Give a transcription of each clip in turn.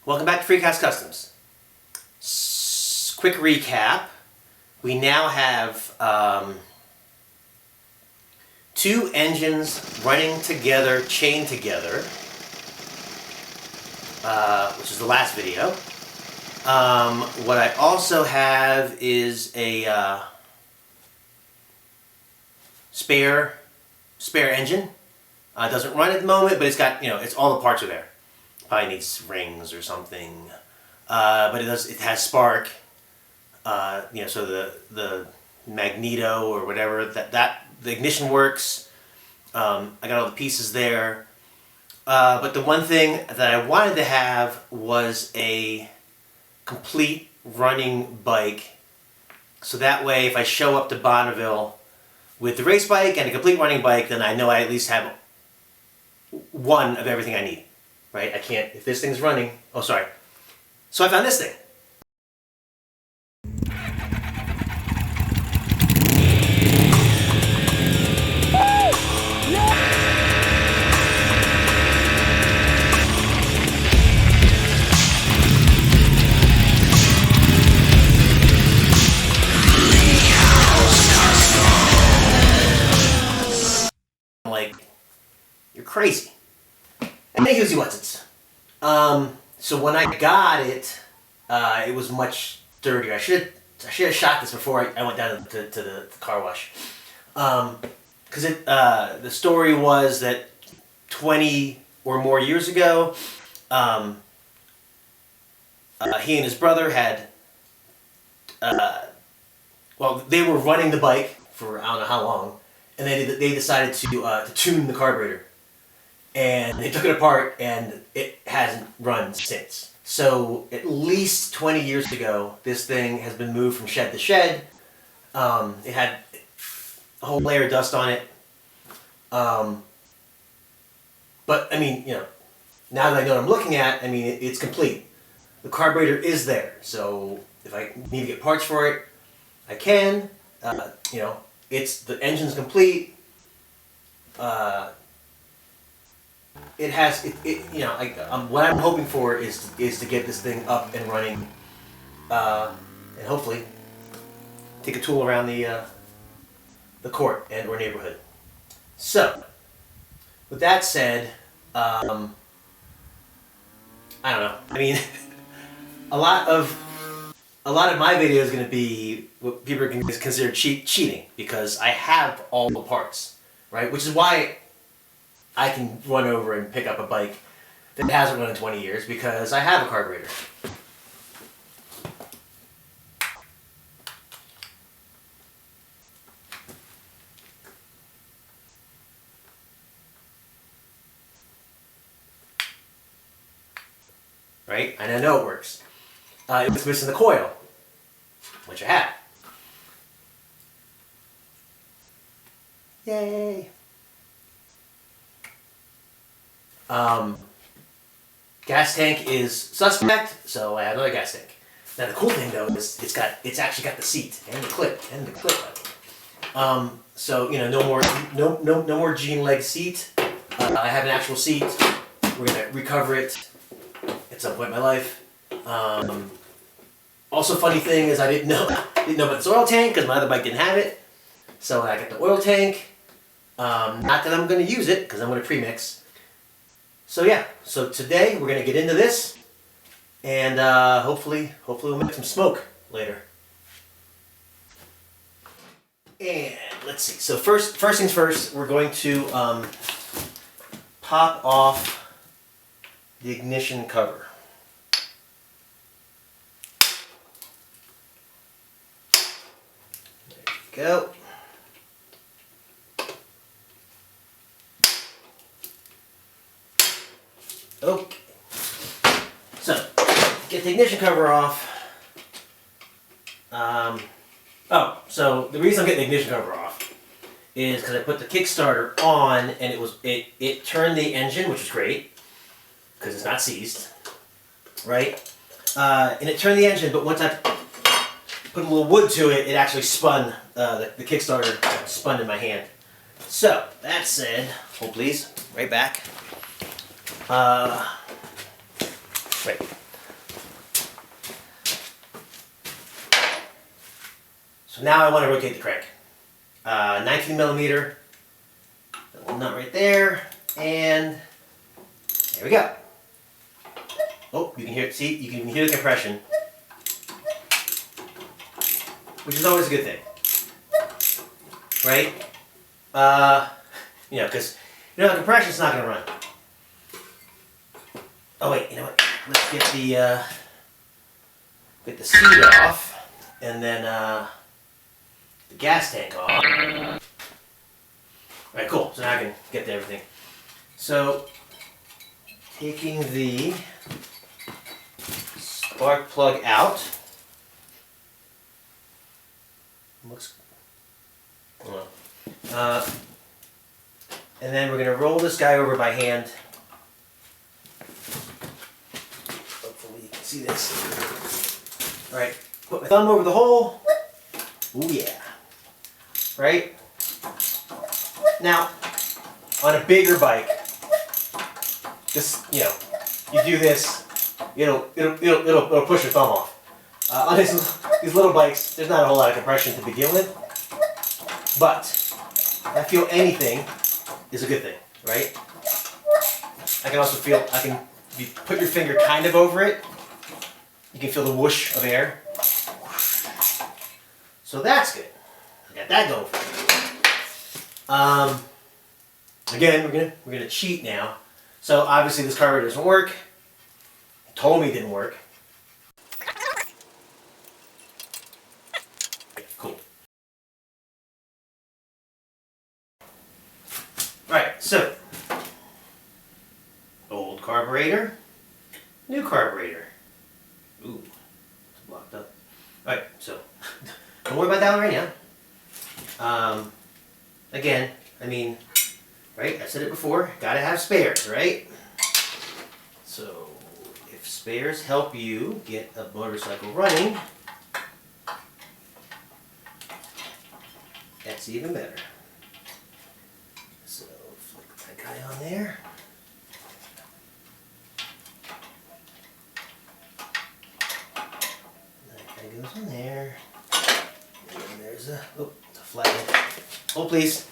Welcome back to Freecast Customs. Quick recap. We now have two engines running together, chained together, which is the last video. What I also have is a spare engine. It doesn't run at the moment, but it's got, it's all the parts are there. Probably needs rings or something, but it has spark. So the magneto or whatever the ignition works. I got all the pieces there, but the one thing that I wanted to have was a complete running bike, so that way if I show up to Bonneville with the race bike and a complete running bike, then I know I at least have one of everything I need. Right? I can't, if this thing's running, oh sorry. So I found this thing. I'm like, you're crazy. And they use what's so when I got it, it was much dirtier. I should have shot this before I went down to the car wash, because the story was that 20 or more years ago, he and his brother had, they were running the bike for I don't know how long, and they decided to tune the carburetor. And they took it apart, and it hasn't run since. So at least 20 years ago, this thing has been moved from shed to shed. It had a whole layer of dust on it. But I mean, now that I know what I'm looking at, I mean, it's complete. The carburetor is there. So if I need to get parts for it, I can. The engine's complete. It has, what I'm hoping for is to get this thing up and running, and hopefully take a tool around the court and or neighborhood. So, with that said, I don't know. I mean, a lot of my video is going to be what people can consider cheating, because I have all the parts, right? Which is why I can run over and pick up a bike that hasn't run in 20 years, because I have a carburetor. Right? And I know it works. It was missing the coil, which I have. Yay! Gas tank is suspect, so I have another gas tank. Now the cool thing though is it's actually got the seat and the clip. So no more jean leg seat. I have an actual seat. We're gonna recover it at some point in my life. Also, funny thing is I didn't know about this oil tank because my other bike didn't have it. So I got the oil tank. Not that I'm gonna use it because I'm gonna premix. So yeah, so today we're going to get into this, and hopefully we'll make some smoke later. And let's see, so first things first, we're going to pop off the ignition cover. There you go. Okay, so get the ignition cover off. So the reason I'm getting the ignition cover off is because I put the Kickstarter on and it turned the engine, which is great because it's not seized, right? And it turned the engine, but once I put a little wood to it, it actually spun. The Kickstarter spun in my hand. So that said, hold please, right back. Right. So now I want to rotate the crank. 19 millimeter, that little nut right there, and there we go. Oh, you can hear it. See, you can hear the compression, which is always a good thing, right? Because the compression's not going to run. Oh wait, you know what? Let's get the seat off, and then the gas tank off. All right, cool. So now I can get to everything. So taking the spark plug out. Looks. And then we're going to roll this guy over by hand. Hopefully you can see this. Alright, put my thumb over the hole. Ooh yeah. Right? Now, on a bigger bike, you do this, it'll push your thumb off. On these little bikes, there's not a whole lot of compression to begin with, but I feel anything is a good thing, right? I can also feel, if you put your finger kind of over it, you can feel the whoosh of air. So that's good. I got that going for me. Again, we're gonna cheat now. So obviously this carburetor doesn't work. It told me it didn't work. Cool. Alright, so old carburetor, new carburetor. Ooh, it's blocked up. Alright, so don't worry about that one right now. Again, right, I said it before, gotta have spares, right? So if spares help you get a motorcycle running, that's even better. So flick that guy on there. That guy goes in there. And then there's it's a flat end. Hold please.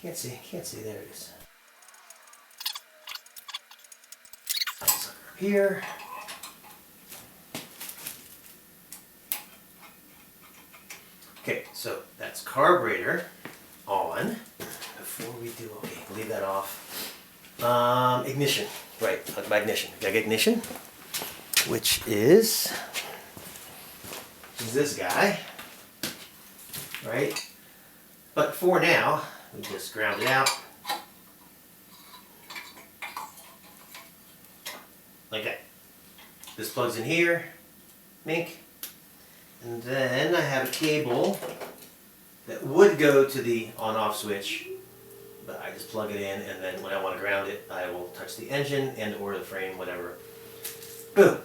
Can't see, there it is. Here. Okay, so that's carburetor on. Before we do, okay, leave that off. Ignition, right, talk about ignition. Gotta get ignition, which is this guy, right? But for now, we just ground it out. Like that. This plugs in here, mink. And then I have a cable that would go to the on-off switch, but I just plug it in, and then when I want to ground it, I will touch the engine and or the frame, whatever. Boom.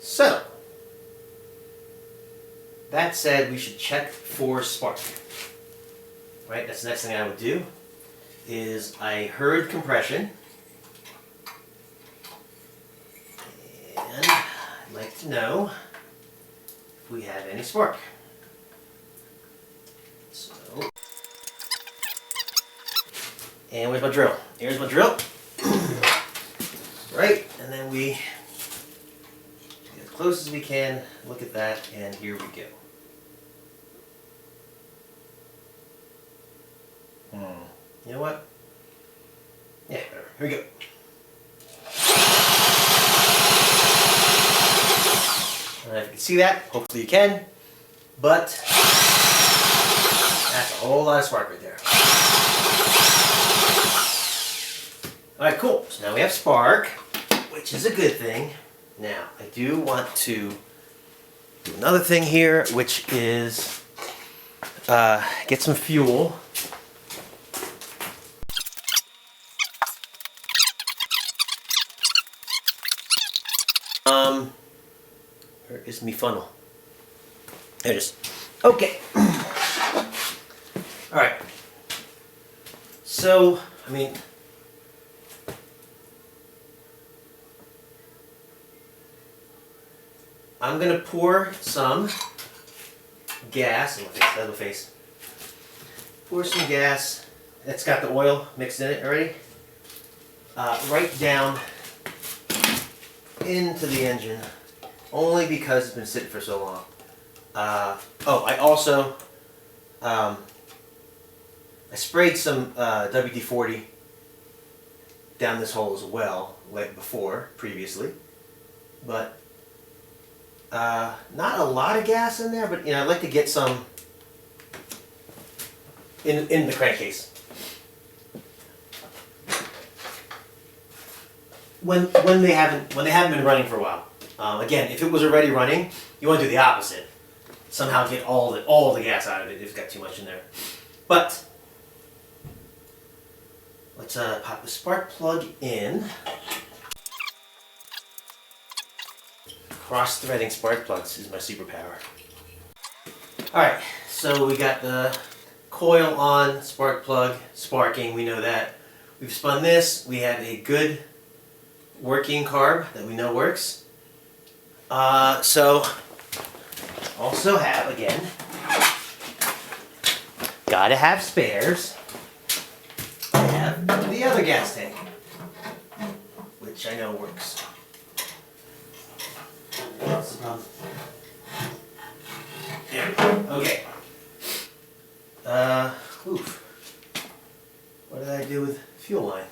So, that said, we should check for spark. Right, that's the next thing I would do, is I heard compression, and I'd like to know if we have any spark. So, and where's my drill? Here's my drill. Right, and then we get as close as we can, look at that, and here we go. You know what? Yeah, whatever. Here we go. I don't know if you can see that. Hopefully you can. But that's a whole lot of spark right there. Alright, cool. So now we have spark, which is a good thing. Now, I do want to do another thing here, which is get some fuel. Where is me funnel? There it is. Okay. Alright. So, I'm going to pour some gas, that's my face. Pour some gas, that's got the oil mixed in it already, right down into the engine, only because it's been sitting for so long. I also, I sprayed some WD-40 down this hole as well, like previously, but not a lot of gas in there, but I'd like to get some in the crankcase. When they haven't been running for a while. Again, if it was already running, you want to do the opposite. Somehow get all the gas out of it if it's got too much in there. But let's pop the spark plug in. Cross-threading spark plugs is my superpower. Alright, so we got the coil on, spark plug, sparking, we know that. We've spun this, we have a good working carb that we know works. So, also have, again, gotta have spares. I have the other gas tank, which I know works. There we go. Okay. What did I do with fuel line?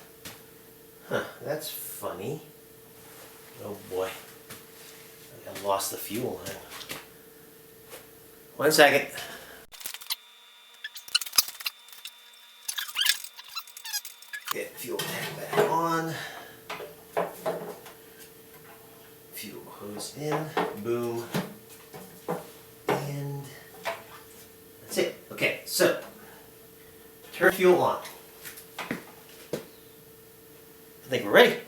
Huh, that's funny. Oh boy. I lost the fuel line. 1 second. Get fuel tank back on. Fuel hose in. Boom. And that's it. Okay, so turn fuel on. I think we're ready.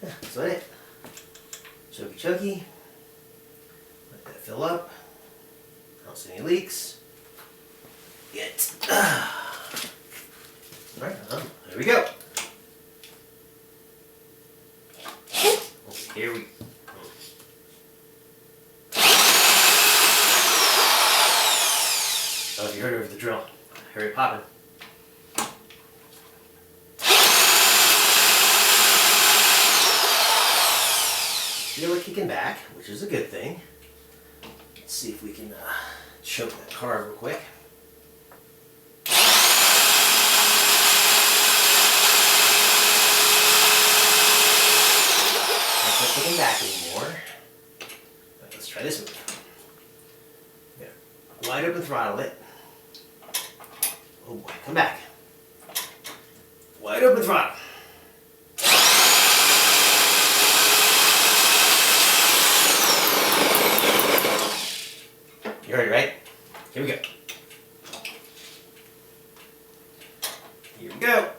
That's about it. Chokey. Let that fill up. I don't see any leaks. Alright, there we go. Here we go. Oh, if you heard it over the drill. Hurry it popping. Feel it kicking back, which is a good thing. Let's see if we can choke that carb real quick. It's not kicking back anymore. Right, let's try this move. Yeah. Wide open throttle it. Oh boy, come back. Wide open throttle. You heard it, right? Here we go. Here we go.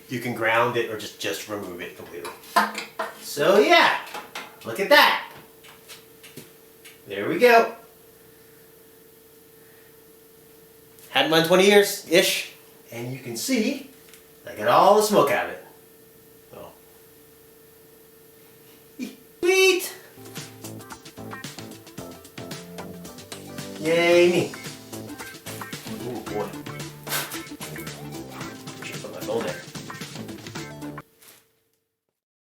You can ground it or just remove it completely. So yeah, look at that. There we go. Hadn't run 20 years-ish, and you can see I got all the smoke out of it. Oh. Sweet! Yay me.